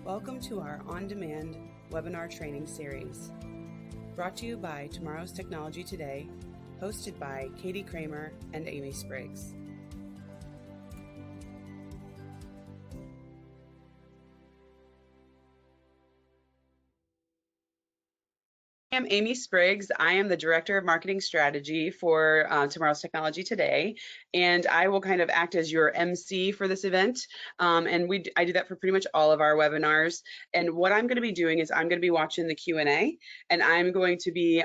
Welcome to our on-demand webinar training series, brought to you by Tomorrow's Technology Today, hosted by Katie Kramer and Amy Spriggs. I'm Amy Spriggs. I am the Director of Marketing Strategy for Tomorrow's Technology Today, and I will kind of act as your MC for this event. I do that for pretty much all of our webinars. And what I'm going to be doing is I'm going to be watching the Q&A, and I'm going to be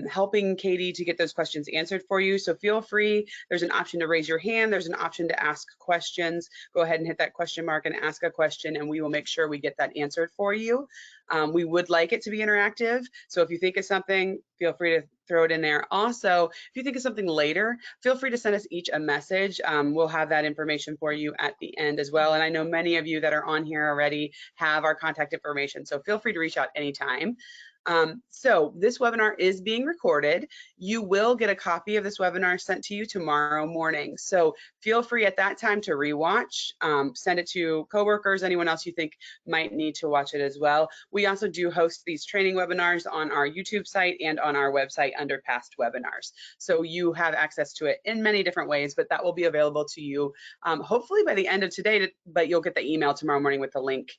helping Katie to get those questions answered for you. So feel free. There's an option to raise your hand. There's an option to ask questions. Go ahead and hit that question mark and ask a question, and we will make sure we get that answered for you. We would like it to be interactive, so if you think of something, feel free to throw it in there. Also, if you think of something later, feel free to send us each a message. We'll have that information for you at the end as well. And I know many of you that are on here already have our contact information, so feel free to reach out anytime. So this webinar is being recorded. You will get a copy of this webinar sent to you tomorrow morning. So feel free at that time to rewatch, send it to coworkers, anyone else you think might need to watch it as well. We also do host these training webinars on our YouTube site and on our website under past webinars. So you have access to it in many different ways, but that will be available to you hopefully by the end of today, but you'll get the email tomorrow morning with the link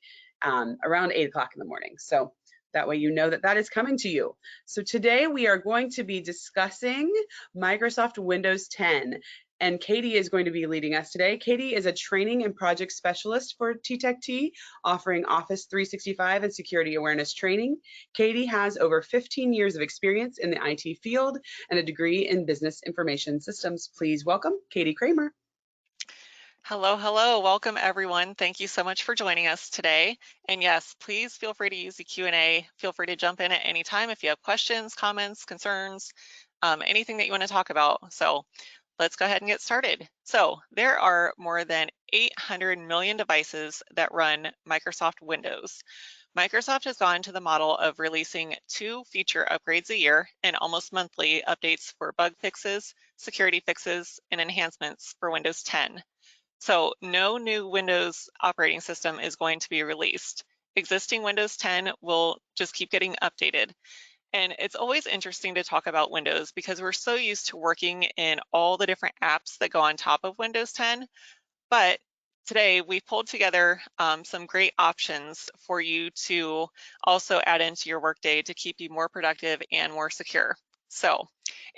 around 8 o'clock in the morning. So that way you know that that is coming to you. So today we are going to be discussing Microsoft Windows 10. And Katie is going to be leading us today. Katie is a training and project specialist for TTEC-T, offering Office 365 and security awareness training. Katie has over 15 years of experience in the IT field and a degree in business information systems. Please welcome Katie Kramer. Hello, hello. Welcome, everyone. Thank you so much for joining us today. And yes, please feel free to use the Q&A. Feel free to jump in at any time if you have questions, comments, concerns, anything that you want to talk about. So let's go ahead and get started. So there are more than 800 million devices that run Microsoft Windows. Microsoft has gone to the model of releasing 2 feature upgrades a year and almost monthly updates for bug fixes, security fixes, and enhancements for Windows 10. So no new Windows operating system is going to be released. Existing Windows 10 will just keep getting updated. And it's always interesting to talk about Windows because we're so used to working in all the different apps that go on top of Windows 10. But today we pulled together some great options for you to also add into your workday to keep you more productive and more secure. So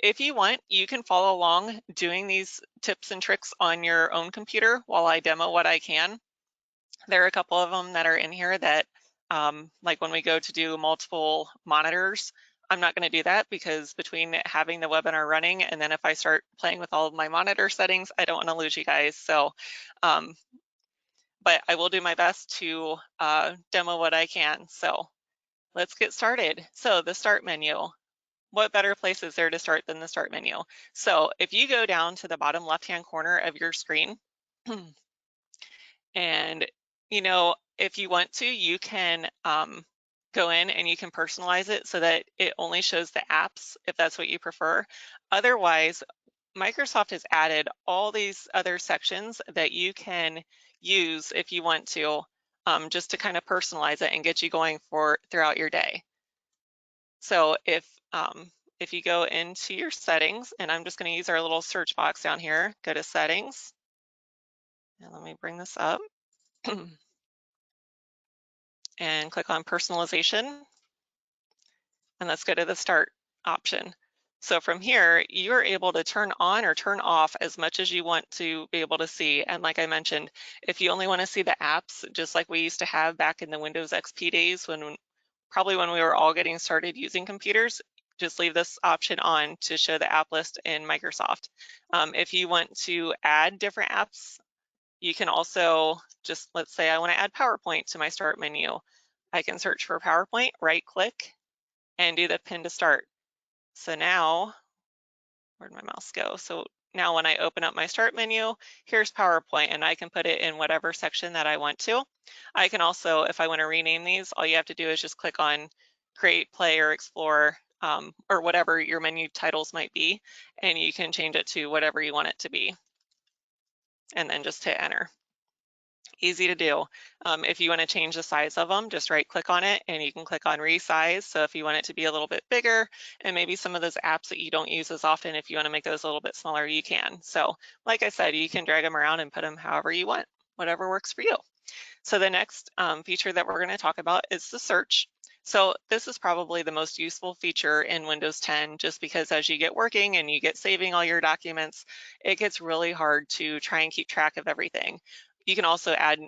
if you want, you can follow along doing these tips and tricks on your own computer while I demo what I can. There are a couple of them that are in here that, like when we go to do multiple monitors, I'm not going to do that because between having the webinar running and then if I start playing with all of my monitor settings, I don't want to lose you guys. So, but I will do my best to demo what I can. So let's get started. So the start menu. What better place is there to start than the start menu? So if you go down to the bottom left-hand corner of your screen, and if you want to, you can go in and you can personalize it so that it only shows the apps if that's what you prefer. Otherwise, Microsoft has added all these other sections that you can use if you want to, just to kind of personalize it and get you going throughout your day. So if you go into your settings, and I'm just going to use our little search box down here, go to settings, and let me bring this up, and click on personalization, and let's go to the start option. So from here, you're able to turn on or turn off as much as you want to be able to see. And like I mentioned, if you only want to see the apps, just like we used to have back in the Windows XP days, probably when we were all getting started using computers, just leave this option on to show the app list in Microsoft. If you want to add different apps, you can also just, let's say I want to add PowerPoint to my start menu. I can search for PowerPoint, right click, and do the pin to start. So now, where'd my mouse go? So now when I open up my start menu, here's PowerPoint, and I can put it in whatever section that I want to. I can also, if I want to rename these, all you have to do is just click on Create, Play, or Explore, or whatever your menu titles might be, and you can change it to whatever you want it to be, and then just hit Enter. Easy to do. If you want to change the size of them, just right click on it and you can click on resize. So if you want it to be a little bit bigger, and maybe some of those apps that you don't use as often, if you want to make those a little bit smaller, you can. So like I said, you can drag them around and put them however you want, whatever works for you. So the next feature that we're going to talk about is the search. So this is probably the most useful feature in Windows 10, just because as you get working and you get saving all your documents, it gets really hard to try and keep track of everything. You can also add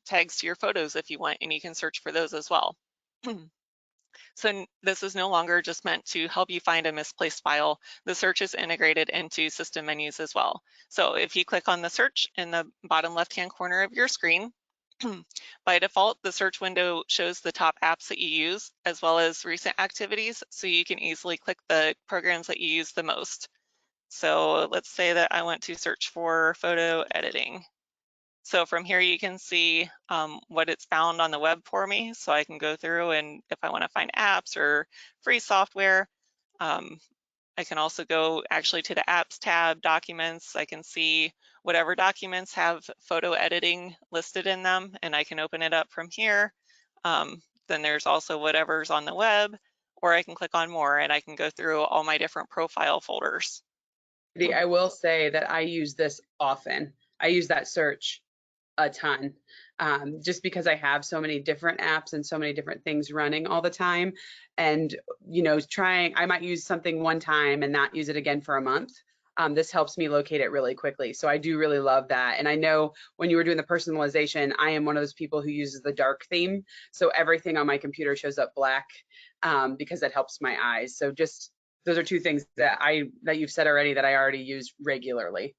tags to your photos if you want, and you can search for those as well. So this is no longer just meant to help you find a misplaced file. The search is integrated into system menus as well. So if you click on the search in the bottom left-hand corner of your screen, by default, the search window shows the top apps that you use, as well as recent activities, so you can easily click the programs that you use the most. So let's say that I want to search for photo editing. So from here, you can see what it's found on the web for me. So I can go through, and if I want to find apps or free software, I can also go actually to the apps tab, documents. I can see whatever documents have photo editing listed in them, and I can open it up from here. Then there's also whatever's on the web, or I can click on more and I can go through all my different profile folders. I will say that I use this often. I use that search a ton, just because I have so many different apps and so many different things running all the time. And, I might use something one time and not use it again for a month. This helps me locate it really quickly. So I do really love that. And I know when you were doing the personalization, I am one of those people who uses the dark theme. So everything on my computer shows up black, because that helps my eyes. So just those are two things that you've said already that I already use regularly.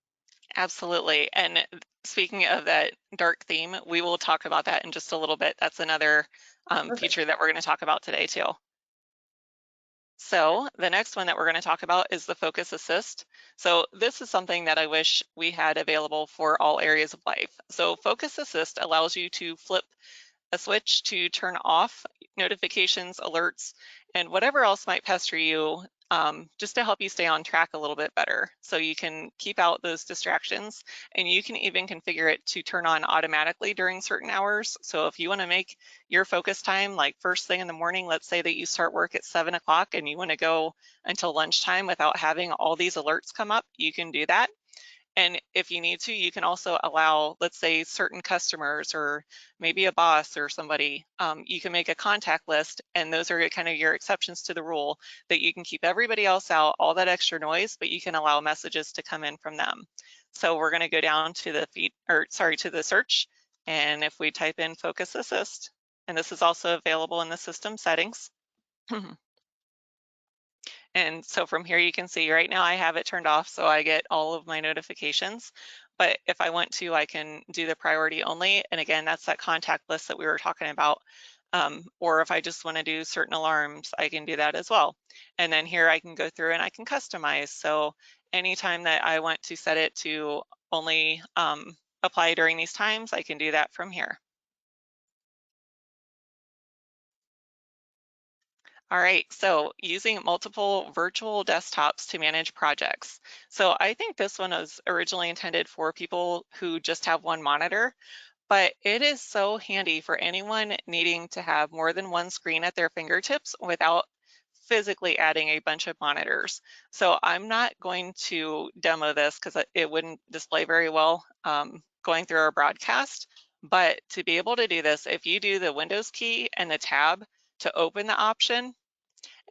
Absolutely. And speaking of that dark theme, we will talk about that in just a little bit. That's another Perfect. feature that we're going to talk about today too. So the next one that we're going to talk about is the Focus Assist. So this is something that I wish we had available for all areas of life. So Focus Assist allows you to flip a switch to turn off notifications, alerts, and whatever else might pester you, just to help you stay on track a little bit better. So you can keep out those distractions, and you can even configure it to turn on automatically during certain hours. So if you want to make your focus time like first thing in the morning, let's say that you start work at 7 o'clock and you want to go until lunchtime without having all these alerts come up, you can do that. And if you need to, you can also allow, let's say, certain customers or maybe a boss or somebody, you can make a contact list, and those are kind of your exceptions to the rule, that you can keep everybody else out, all that extra noise, but you can allow messages to come in from them. So we're going to go down to to the search, and if we type in Focus Assist, and this is also available in the system settings. And so from here, you can see right now I have it turned off, so I get all of my notifications. But if I want to, I can do the priority only. And again, that's that contact list that we were talking about. Or if I just want to do certain alarms, I can do that as well. And then here I can go through and I can customize. So anytime that I want to set it to only apply during these times, I can do that from here. All right, so using multiple virtual desktops to manage projects. So I think this one was originally intended for people who just have one monitor, but it is so handy for anyone needing to have more than one screen at their fingertips without physically adding a bunch of monitors. So I'm not going to demo this because it wouldn't display very well going through our broadcast. But to be able to do this, if you do the Windows key and the tab to open the option,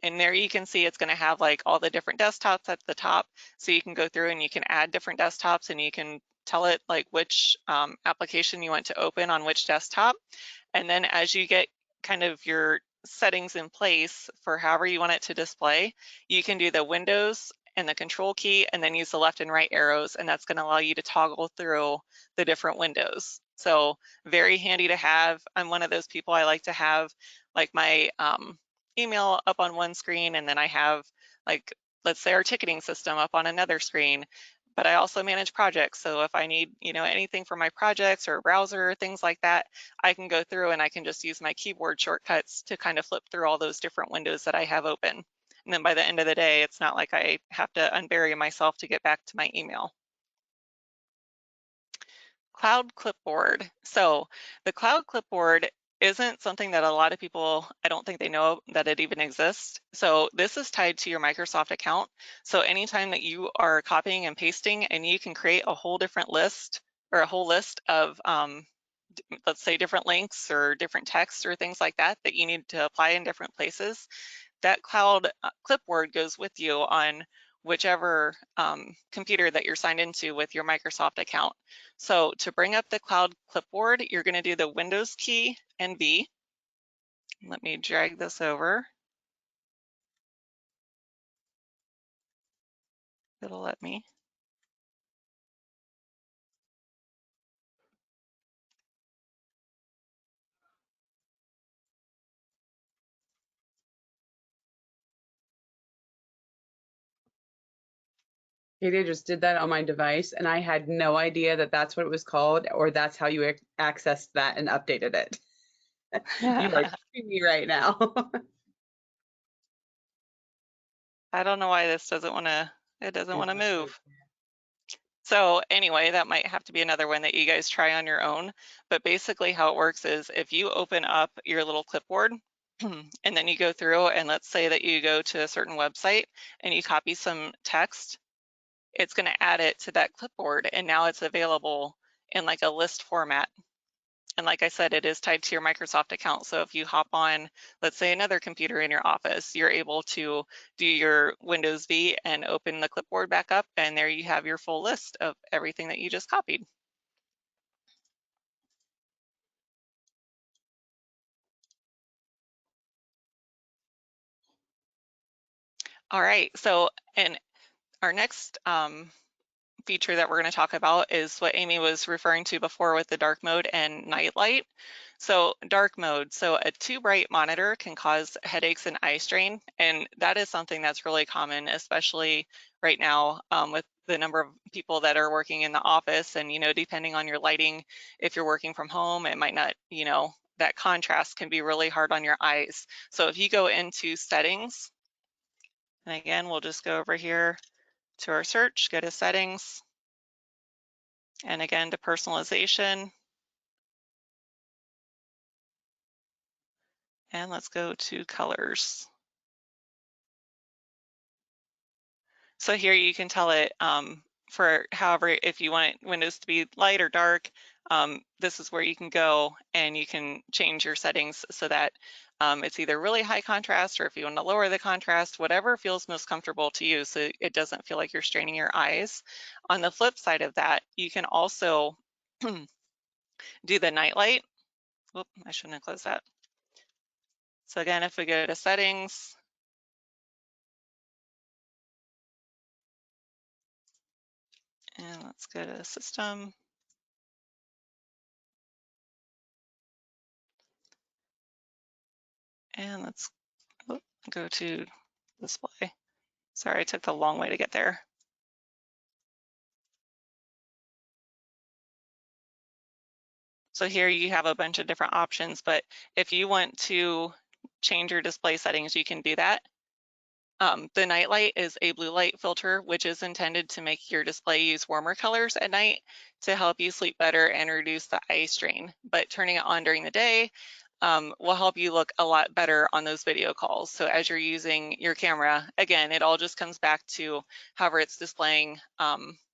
and there you can see it's going to have like all the different desktops at the top. So you can go through and you can add different desktops, and you can tell it like which application you want to open on which desktop. And then as you get kind of your settings in place for however you want it to display, you can do the Windows and the control key and then use the left and right arrows, and that's going to allow you to toggle through the different windows. So very handy to have. I'm one of those people, I like to have like my email up on one screen, and then I have like, let's say our ticketing system up on another screen. But I also manage projects. So if I need, anything for my projects or browser, things like that, I can go through and I can just use my keyboard shortcuts to kind of flip through all those different windows that I have open. And then by the end of the day, it's not like I have to unbury myself to get back to my email. Cloud Clipboard. So the Cloud Clipboard isn't something that a lot of people, I don't think they know that it even exists. So this is tied to your Microsoft account. So anytime that you are copying and pasting, and you can create a whole different list or a whole list of, let's say, different links or different texts or things like that that you need to apply in different places, that Cloud Clipboard goes with you on whichever computer that you're signed into with your Microsoft account. So to bring up the Cloud Clipboard, you're going to do the Windows key and V. Let me drag this over. It'll let me. Katie just did that on my device, and I had no idea that that's what it was called, or that's how you accessed that and updated it. You are teaching me right now. I don't know why this doesn't want to, it doesn't want to It's so move. So anyway, that might have to be another one that you guys try on your own. But basically how it works is if you open up your little clipboard and then you go through, and let's say that you go to a certain website and you copy some text, it's going to add it to that clipboard, and now it's available in like a list format. And like I said, it is tied to your Microsoft account. So if you hop on, let's say, another computer in your office, you're able to do your Windows V and open the clipboard back up, and there you have your full list of everything that you just copied. All right, so and our next feature that we're going to talk about is what Amy was referring to before with the dark mode and night light. So dark mode, so a too bright monitor can cause headaches and eye strain, and that is something that's really common, especially right now with the number of people that are working in the office. And depending on your lighting, if you're working from home, it might not, that contrast can be really hard on your eyes. So if you go into settings, and again, we'll just go over here to our search, go to settings, and again to personalization, and let's go to colors. So here you can tell it for however, if you want windows to be light or dark, this is where you can go and you can change your settings so that it's either really high contrast, or if you want to lower the contrast, whatever feels most comfortable to you so it doesn't feel like you're straining your eyes. On the flip side of that, you can also do the night light. Whoop, I shouldn't have closed that. So again, if we go to settings, and let's go to system, and let's go to display. Sorry, I took the long way to get there. So here you have a bunch of different options, but if you want to change your display settings, you can do that. The night light is a blue light filter, which is intended to make your display use warmer colors at night to help you sleep better and reduce the eye strain. But turning it on during the day will help you look a lot better on those video calls. So as you're using your camera, again, it all just comes back to however it's displaying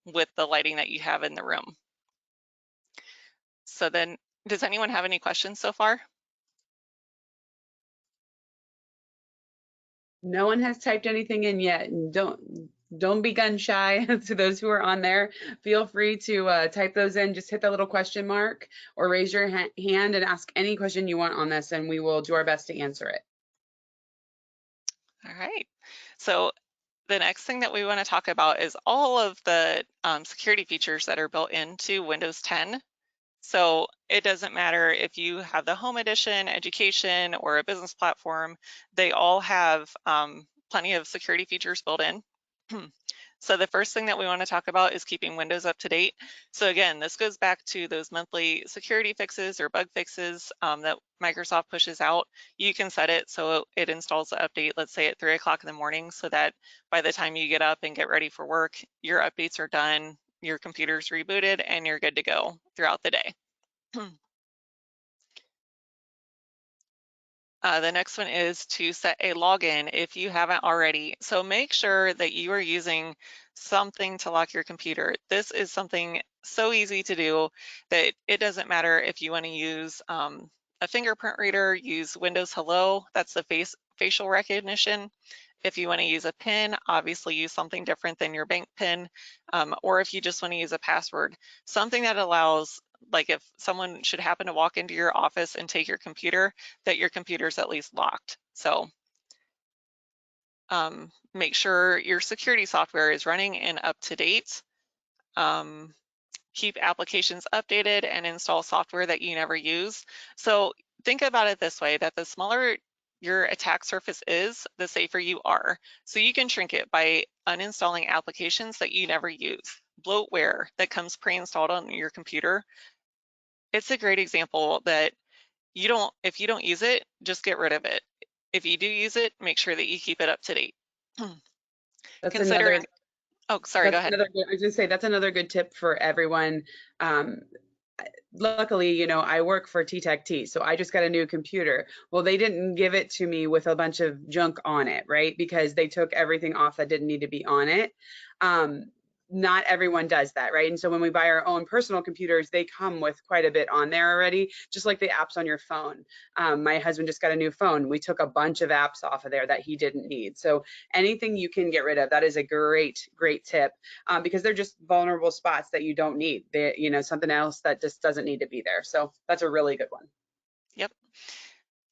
with the lighting that you have in the room. So then, does anyone have any questions so far? No one has typed anything in yet. And don't be gun shy to those who are on there. Feel free to type those in. Just hit the little question mark or raise your hand and ask any question you want on this, and we will do our best to answer it. All right. So the next thing that we want to talk about is all of the security features that are built into Windows 10. So it doesn't matter if you have the Home Edition, Education, or a business platform, they all have plenty of security features built in. So the first thing that we want to talk about is keeping Windows up to date. So again, this goes back to those monthly security fixes or bug fixes that Microsoft pushes out. You can set it so it installs the update, let's say at 3 o'clock in the morning, so that by the time you get up and get ready for work, your updates are done, your computer's rebooted and you're good to go throughout the day. The next one is to set a login if you haven't already. So make sure that you are using something to lock your computer. This is something so easy to do that it doesn't matter if you want to use a fingerprint reader, use Windows Hello, that's the facial recognition. If you want to use a PIN, obviously use something different than your bank PIN, or if you just want to use a password, something that allows, like if someone should happen to walk into your office and take your computer, that your computer's at least locked. So make sure your security software is running and up to date. Keep applications updated and install software that you never use. So think about it this way, that the smaller your attack surface is, the safer you are. So you can shrink it by uninstalling applications that you never use. Bloatware that comes pre-installed on your computer, it's a great example that if you don't use it, just get rid of it. If you do use it, make sure that you keep it up to date. That's Consider, another oh, sorry, go That's ahead. another good, I was gonna say that's another good tip for everyone. Um, Luckily, I work for T-Tech-T, so I just got a new computer. Well, they didn't give it to me with a bunch of junk on it, right? Because they took everything off that didn't need to be on it. Not everyone does that, right? And so when we buy our own personal computers, they come with quite a bit on there already, just like the apps on your phone. My husband just got a new phone. We took a bunch of apps off of there that he didn't need. So anything you can get rid of, that is a great, great tip, because they're just vulnerable spots that you don't need. Something else that just doesn't need to be there. So that's a really good one. Yep.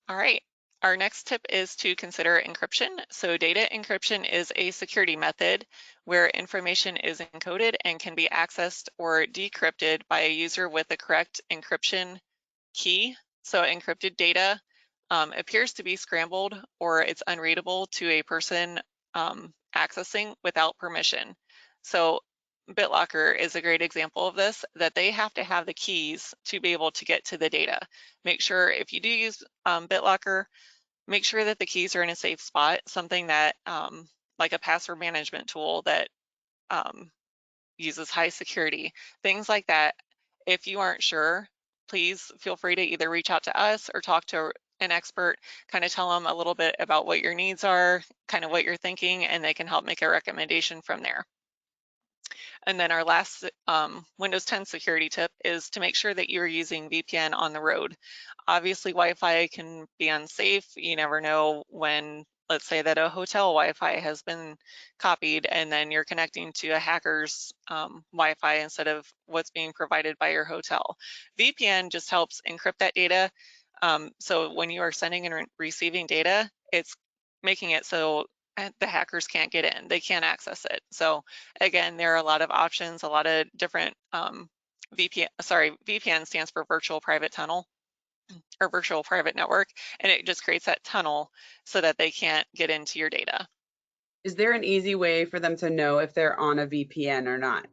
All right. Our next tip is to consider encryption. So data encryption is a security method where information is encoded and can be accessed or decrypted by a user with the correct encryption key. So encrypted data appears to be scrambled or it's unreadable to a person accessing without permission. So BitLocker is a great example of this, that they have to have the keys to be able to get to the data. Make sure if you do use BitLocker, make sure that the keys are in a safe spot, something that like a password management tool that uses high security, things like that. If you aren't sure, please feel free to either reach out to us or talk to an expert, kind of tell them a little bit about what your needs are, kind of what you're thinking, and they can help make a recommendation from there. And then our last Windows 10 security tip is to make sure that you're using VPN on the road. Obviously, Wi-Fi can be unsafe. You never know when, let's say that a hotel Wi-Fi has been copied and then you're connecting to a hacker's Wi-Fi instead of what's being provided by your hotel. VPN just helps encrypt that data. So when you are sending and receiving data, it's making it so the hackers can't get in, they can't access it. So again, there are a lot of options, a lot of different VPN stands for virtual private tunnel or virtual private network, and it just creates that tunnel so that they can't get into your data. Is there an easy way for them to know if they're on a VPN or not?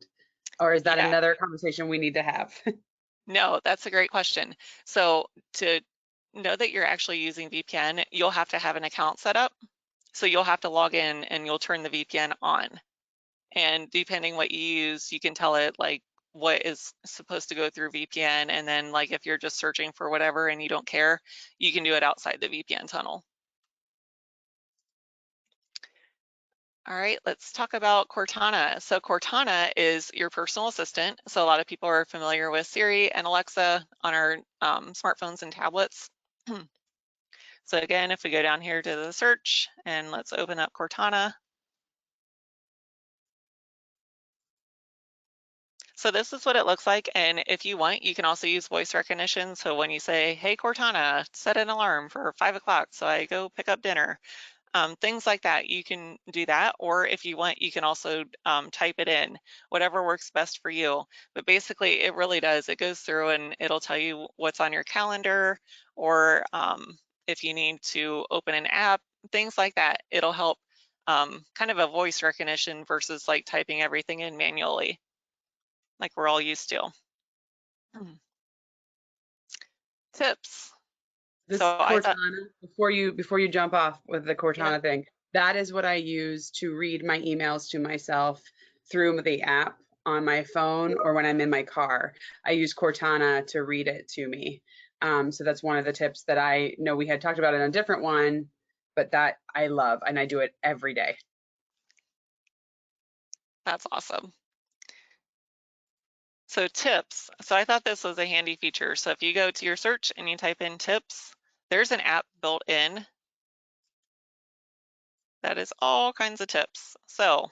Or is that Yeah, another conversation we need to have? no, that's a great question. So to know that you're actually using VPN, you'll have to have an account set up. So you'll have to log in and you'll turn the VPN on. And depending what you use, you can tell it like what is supposed to go through VPN. And then like if you're just searching for whatever and you don't care, you can do it outside the VPN tunnel. All right, let's talk about Cortana. So Cortana is your personal assistant. So a lot of people are familiar with Siri and Alexa on our smartphones and tablets. So again, if we go down here to the search and let's open up Cortana. So this is what it looks like. And if you want, you can also use voice recognition. So when you say, hey, Cortana, set an alarm for 5 o'clock so I go pick up dinner, things like that, you can do that. Or if you want, you can also type it in, whatever works best for you. But basically it really does. It goes through and it'll tell you what's on your calendar, or if you need to open an app, things like that. It'll help kind of a voice recognition versus like typing everything in manually like we're all used to. Tips. This So I thought, Cortana, before you jump off with the yeah, Cortana thing, that is what I use to read my emails to myself through the app. on my phone or when I'm in my car. I use Cortana to read it to me. So that's one of the tips that I know we had talked about in a different one, but that I love and I do it every day. That's awesome. So tips. So I thought this was a handy feature. So if you go to your search and you type in tips, there's an app built in that is all kinds of tips. So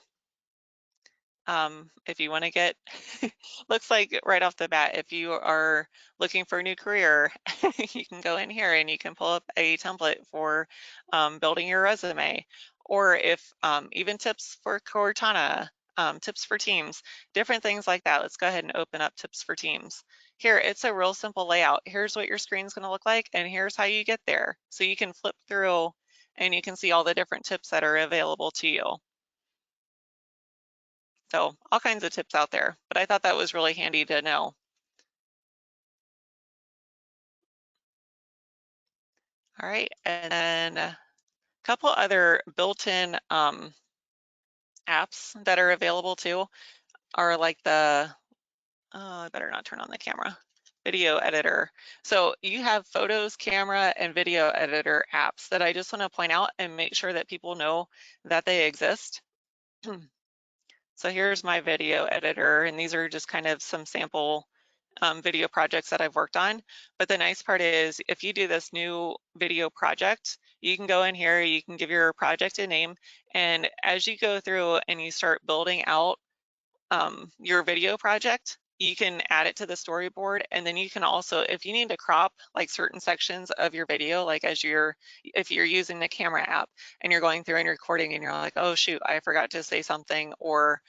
if you want to get, looks like right off the bat, if you are looking for a new career, you can go in here and you can pull up a template for building your resume, or if even tips for Cortana, tips for teams, different things like that. Let's go ahead and open up tips for teams. Here, it's a real simple layout. Here's what your screen's going to look like, and here's how you get there. So you can flip through and you can see all the different tips that are available to you. So all kinds of tips out there, but I thought that was really handy to know. All right, and then a couple other built-in apps that are available too are like the, I better not turn on the camera, video editor. So you have photos, camera, and video editor apps that I just want to point out and make sure that people know that they exist. So here's my video editor, and these are just kind of some sample video projects that I've worked on. But the nice part is if you do this new video project, you can go in here, you can give your project a name, and as you go through and you start building out your video project, you can add it to the storyboard, and then you can also, if you need to crop like certain sections of your video, like if you're using the camera app and you're going through and recording and you're like, oh shoot, I forgot to say something, or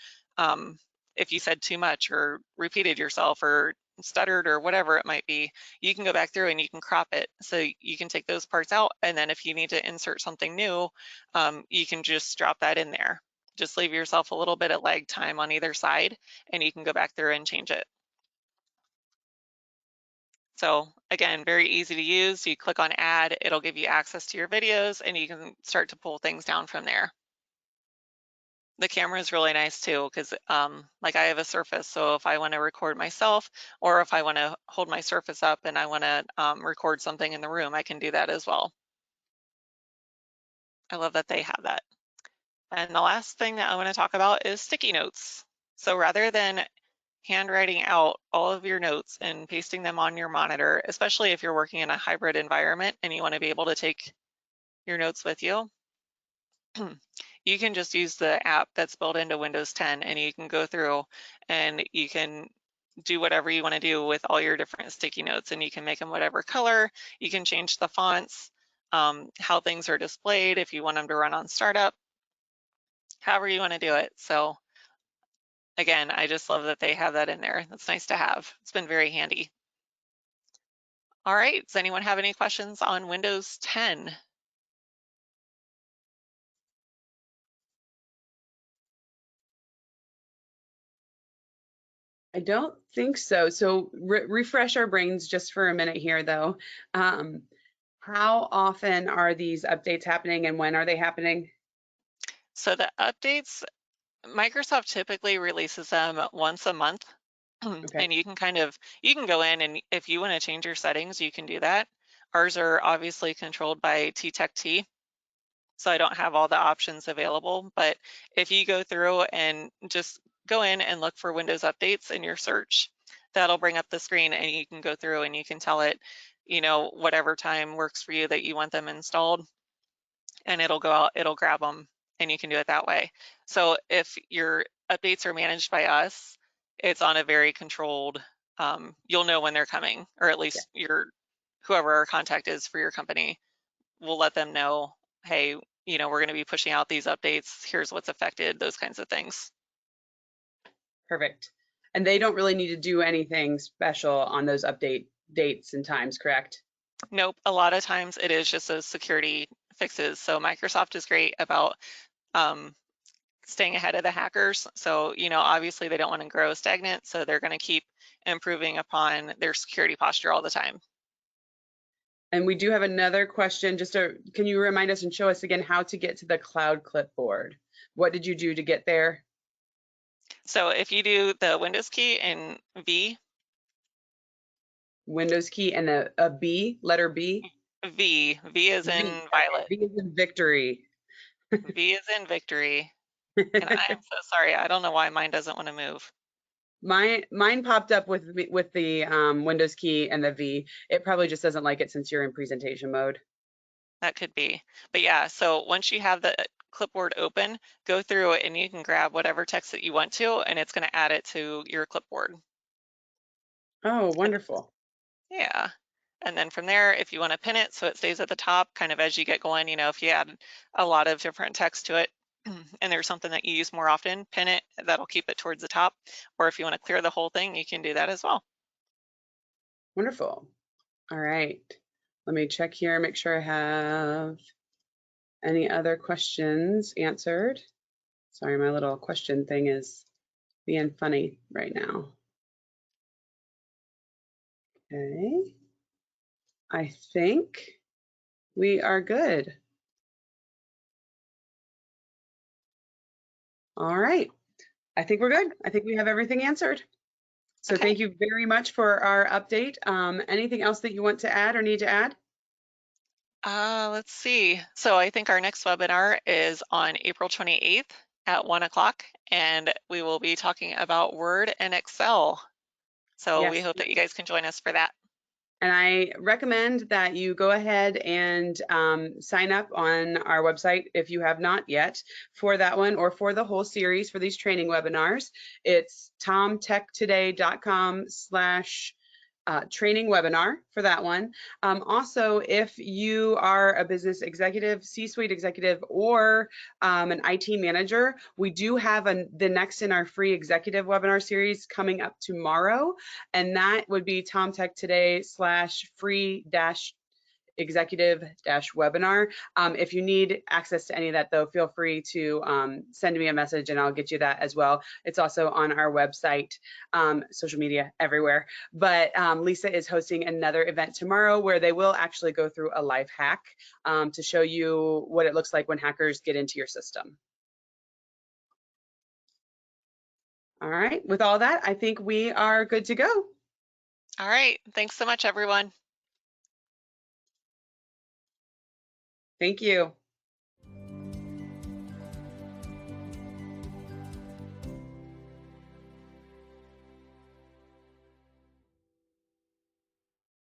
if you said too much or repeated yourself or stuttered or whatever it might be, you can go back through and you can crop it. So you can take those parts out, and then if you need to insert something new, you can just drop that in there. Just leave yourself a little bit of lag time on either side, and you can go back through and change it. So again, very easy to use. You click on add, it'll give you access to your videos, and you can start to pull things down from there. The camera is really nice too, because like I have a Surface, so if I want to record myself, or if I want to hold my Surface up and I want to record something in the room, I can do that as well. I love that they have that. And the last thing that I want to talk about is sticky notes. So rather than handwriting out all of your notes and pasting them on your monitor, especially if you're working in a hybrid environment and you want to be able to take your notes with you, you can just use the app that's built into Windows 10, and you can go through and you can do whatever you want to do with all your different sticky notes, and you can make them whatever color. You can change the fonts, how things are displayed, if you want them to run on startup, however you want to do it. So again, I just love that they have that in there. That's nice to have. It's been very handy. All right, does anyone have any questions on Windows 10? I don't think so. So refresh our brains just for a minute here, though. How often are these updates happening and when are they happening? So the updates, Microsoft typically releases them once a month. Okay. And you can go in, and if you want to change your settings, you can do that. Ours are obviously controlled by T-Tech-T, so I don't have all the options available. But if you go through and just go in and look for Windows updates in your search, that'll bring up the screen, and you can go through and you can tell it, whatever time works for you that you want them installed, and it'll go out, it'll grab them, and you can do it that way. So if your updates are managed by us, it's on a very controlled, you'll know when they're coming, or at least whoever our contact is for your company will let them know, hey, we're going to be pushing out these updates. Here's what's affected, those kinds of things. Perfect. And they don't really need to do anything special on those update dates and times, correct? Nope, a lot of times it is just those security fixes. So Microsoft is great about staying ahead of the hackers. So, obviously they don't want to grow stagnant, so they're going to keep improving upon their security posture all the time. And we do have another question. Can you remind us and show us again how to get to the cloud clipboard? What did you do to get there? So if you do the Windows key and V, Windows key and a B, letter B. V is V. in Okay, Violet, V is in victory. V is in victory. And I am so sorry. I don't know why mine doesn't want to move. Mine popped up with the Windows key and the V. It probably just doesn't like it since you're in presentation mode. That could be. But yeah, so once you have the clipboard open, go through it and you can grab whatever text that you want to, and it's going to add it to your clipboard. Oh, And wonderful. yeah. And then from there, if you want to pin it so it stays at the top, kind of as you get going, if you add a lot of different text to it and there's something that you use more often, pin it, that'll keep it towards the top. Or if you want to clear the whole thing, you can do that as well. Wonderful. All right. Let me check here, make sure I have any other questions answered. Sorry, my little question thing is being funny right now. Okay. I think we are good. All right. I think we're good. I think we have everything answered. So Okay. thank you very much for our update. Anything else that you want to add or need to add? Let's see. So I think our next webinar is on April 28th at 1 o'clock, and we will be talking about Word and Excel. So we Yes. hope that you guys can join us for that. And I recommend that you go ahead and sign up on our website if you have not yet for that one or for the whole series for these training webinars. It's tomtechtoday.com/training webinar for that one. Also, if you are a business executive, C-suite executive, or an IT manager, we do have the next in our free executive webinar series coming up tomorrow, and that would be tomtechtoday/free executive webinar. If you need access to any of that though, feel free to send me a message and I'll get you that as well. It's also on our website, social media, everywhere. But Lisa is hosting another event tomorrow where they will actually go through a life hack to show you what it looks like when hackers get into your system. All right, with all that, I think we are good to go. All right. Thanks so much, everyone. Thank you.